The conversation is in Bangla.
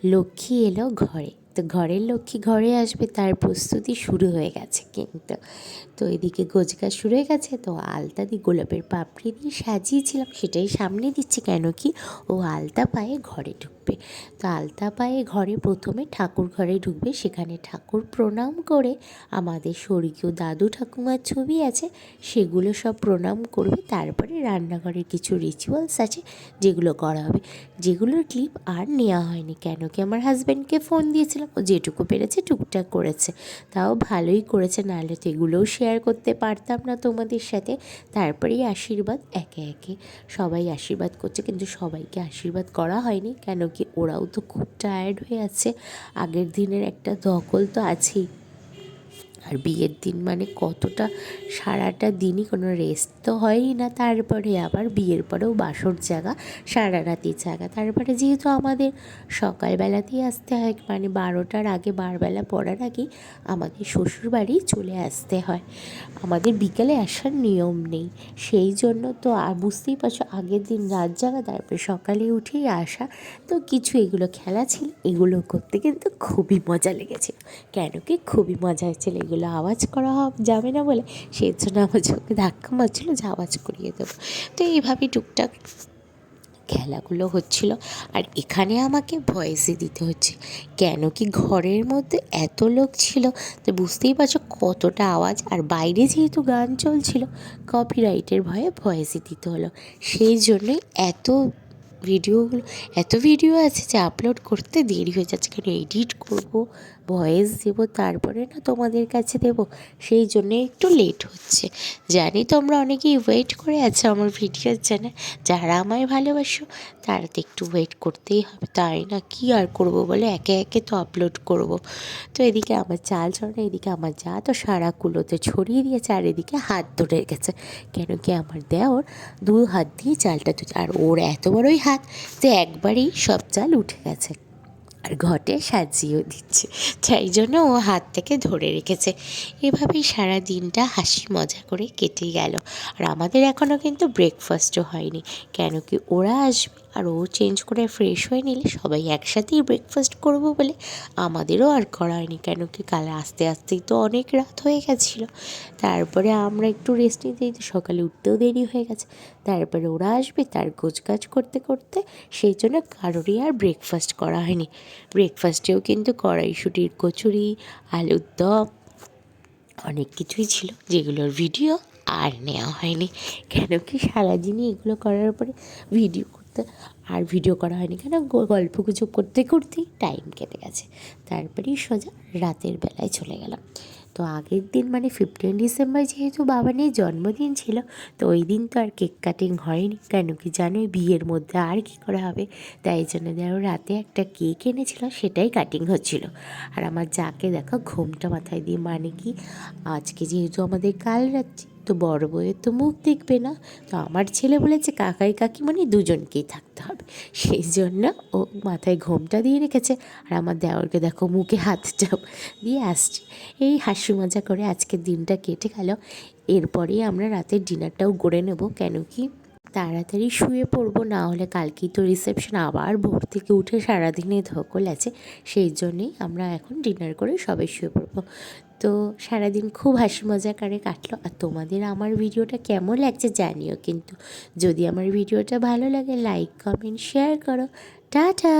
লক্ষ্মী এলো ঘরে। তো ঘরের লক্ষ্মী ঘরে আসবে তার প্রস্তুতি শুরু হয়ে গেছে কিন্তু। তো এদিকে গোছগাছ শুরু হয়ে গেছে। তো আলতা দিয়ে গোলাপের পাপড়ি দিয়ে সাজিয়েছিলাম, সেটাই সামনে দিচ্ছি, কেন কি ও আলতা পায়ে ঘরে ঢুকবে। তো আলতা পায়ে ঘরে প্রথমে ঠাকুর ঘরে ঢুকবে, সেখানে ঠাকুর প্রণাম করে আমাদের স্বর্গীয় দাদু ঠাকুমার ছবি আছে সেগুলো সব প্রণাম করবে। তারপরে রান্নাঘরের কিছু রিচুয়ালস আছে যেগুলো করা হবে, যেগুলোর ক্লিপ আর নেওয়া হয়নি, কেন কি আমার হাজব্যান্ডকে ফোন দিয়েছিলাম, ও যেটুকু পেরেছে টুকটাক করেছে, তাও ভালোই করেছে, নাহলে তো এগুলোও শেয়ার করতে পারতাম না তোমাদের সাথে। তারপরেই আশীর্বাদ, একে একে সবাই আশীর্বাদ করছে, কিন্তু সবাইকে আশীর্বাদ করা হয়নি, কেন কি ওরাও তো খুব টায়ার্ড হয়ে আছে, আগের দিনের একটা ধকল তো আছেই। আর বিয়ের দিন মানে কতটা, সারাটা দিনই কোনো রেস্ট তো হয়ই না, তারপরে আবার বিয়ের পরেও বাসর জাগা, সারা রাতি জাগা, তারপরে যেহেতু আমাদের সকালবেলাতেই আসতে হয়, মানে 12টার আগে, বারবেলা পড়ার আগেই আমাদের শ্বশুরবাড়ি চলে আসতে হয়, আমাদের বিকেলে আসার নিয়ম নেই, সেই জন্য তো আর বুঝতেই পারছো আগের দিন রাত জাগা, তারপরে সকালে উঠেই আসা। তো কিছু এগুলো খেলা ছিল, এগুলো করতে কিন্তু খুবই মজা লেগেছিল, কেন কি খুবই মজা হয়েছিল, এগুলো আওয়াজ করা যাবে না বলে সেই জন্য আমার চোখে ধাক্কা মারছিলো যে আওয়াজ করিয়ে দেবো। তো এইভাবেই টুকটাক খেলাগুলো হচ্ছিল, আর এখানে আমাকে ভয়েসই দিতে হচ্ছে, কেন কি ঘরের মধ্যে এত লোক ছিল, তো বুঝতেই পারছো কতটা আওয়াজ, আর বাইরে যেহেতু গান চলছিল কপিরাইটের ভয়ে ভয়েসই দিতে হলো, সেই জন্যই এত ভিডিও আছে যে আপলোড করতে দেরি হয়ে যাচ্ছে, কারণ এডিট করব, ভয়েস দেবো, তারপরে না তোমাদের কাছে দেবো, সেই জন্যে একটু লেট হচ্ছে। জানি তোমরা অনেকেই ওয়েট করে আছো আমার ভিডিওর জন্য, যারা আমায় ভালোবাসো তারা তো একটু ওয়েট করতেই হবে, তাই না, কি আর করব বলে, একে একে তো আপলোড করব। তো এদিকে আমার চাল ছড়ানো, এদিকে আমার যা তো সারা কুলোতে ছড়িয়ে দিয়েছে, আর এদিকে হাত ধরে গেছে, কেন কি আমার দেওর 2 হাত দিয়ে চালটা তুলছে, আর ওর এত বড়ই হাত যে একবারেই সব চাল উঠে গেছে, আর ঘটে সাজিয়েও দিচ্ছে, তাই জন্য ও হাত থেকে ধরে রেখেছে। এভাবেই সারা দিনটা হাসি মজা করে কেটে গেল। আর আমাদের এখনও কিন্তু ব্রেকফাস্টও হয়নি, কেন কি ওরা আসবে আর ও চেঞ্জ করে ফ্রেশ হয়ে নিলে সবাই একসাথেই ব্রেকফাস্ট করব বলে আমাদেরও আর করা হয়নি, কেন কি কাল আস্তে আস্তেই তো অনেক রাত হয়ে গেছিলো, তারপরে আমরা একটু রেস্ট নিতে নিতে সকালে উঠতেও দেরি হয়ে গেছে, তারপরে ওরা আসবে তার গোছগাছ করতে করতে, সেই জন্য কারোরই আর ব্রেকফাস্ট করা হয়নি। ব্রেকফাস্টেও কিন্তু কড়াইশুঁটির কচুরি, আলুর দম, অনেক কিছুই ছিল যেগুলোর ভিডিও আর নেওয়া হয়নি, কেন কি সারাদিনই এগুলো করার পরে ভিডিও করা হয়নি, কেন গল্প গুজব করতে করতেই টাইম কেটে গেছে, তারপরেই সোজা রাতের বেলায় চলে গেলাম। তো আগের দিন মানে 15 ডিসেম্বর যেহেতু বাবানের জন্মদিন ছিল, তো ওই দিন তো আর কেক কাটিং হয়নি, কেন কি জানোই বিয়ের মধ্যে আর কী করা হবে, তাই জন্য দেখো রাতে একটা কেক এনেছিল, সেটাই কাটিং হচ্ছিল। আর আমার যাকে দেখো ঘোমটা মাথায় দিয়ে, মানে কি আজকে যেহেতু আমাদের কাল রাত্রি, তো বড় বউয়ের তো মুখ দেখবে না, তো আমার ছেলে বলেছে কাকাই কাকিমণি দুজনকেই থাকতে হবে, সেই জন্য ও মাথায় ঘোমটা দিয়ে রেখেছে, আর আমার দেওরকে দেখো মুখে হাতটা দিয়ে আসছে, এই হাসি মজা করে আজকের দিনটা কেটে গেল। এরপরেই আমরা রাতের ডিনারটাও করে নেব, কেন কি তাড়াতাড়ি শুয়ে পড়বো, না হলে কালকেই তো রিসেপশন, আবার ভোর থেকে উঠে সারাদিনে ধকল আছে, সেই জন্যেই আমরা এখন ডিনার করে সবাই শুয়ে পড়বো। তো সারাদিন খুব হাসি মজা করে কাটলো, আর তোমাদের আমার ভিডিওটা কেমন লাগছে জানিও কিন্তু, যদি আমার ভিডিওটা ভালো লাগে লাইক কমেন্ট শেয়ার করো। টাটা।